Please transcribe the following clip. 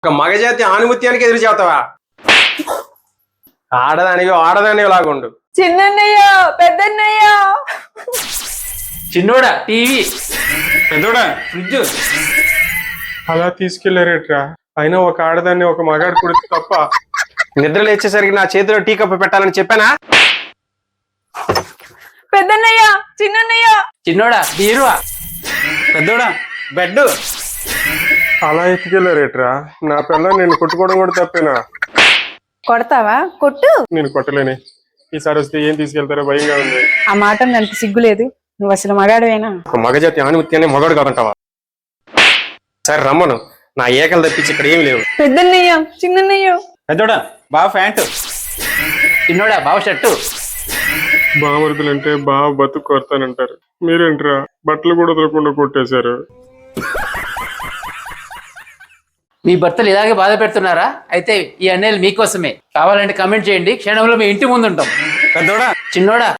ఒక మగజాతి ఆనుమత్యానికి ఎదురు చేస్తావా? ఆడదానివి లాగుండు. చిన్నయ్య పెద్దన్నయ్య. చిన్నోడా టీవీ, పెద్దోడా ఫ్రిడ్జ్. అలా తీసుకెళ్లారేట్రా? అయినా ఒక ఆడదాన్ని ఒక మగాడు కుడితే తప్ప. నిద్ర లేచేసరికి నా చేతిలో టీ కప్పు పెట్టాలని చెప్పానా? పెద్దన్నయ్య చిన్నయ్య. చిన్నోడా బీరువా. పెద్దోడా బెడ్. అలా ఎత్తుకెళ్లారేట్రా? నా పిల్ల నేను కొట్టుకోవడం కూడా తప్పేనా? కొడతావా? కొట్టు. నేను కొట్టలేని. ఈసారి వస్తే ఏం తీసుకెళ్తారో భయంగా ఉంది. ఆ మాట నాకు సిగ్గులేదు. నువ్వు అసలు మగాడువేనా? ఒక మగజాతి ఆనుమత్యాన్ని మగాడు కాదంటావా? సరే రమ్మను, నా ఏకలు తప్పించి ఇక్కడ ఏమి లేవు. పెద్దన్నయ్య చిన్నయ్య. పెద్దోడా బావ ప్యాంటు. చిన్నోడా బావ షర్టు. బామరుదులంటే బావ బతుకు కొడతానంటారు. మీరేంట్రా బట్టలు కూడా వదలకుండా కొట్టేశారు? మీ భర్తలు ఇలాగే బాధ పెడుతున్నారా? అయితే ఈ అన్నయ్యలు మీకోసమే. కావాలంటే కమెంట్ చేయండి, క్షణంలో మీ ఇంటి ముందు ఉంటాం. పెద్దోడా చిన్నోడా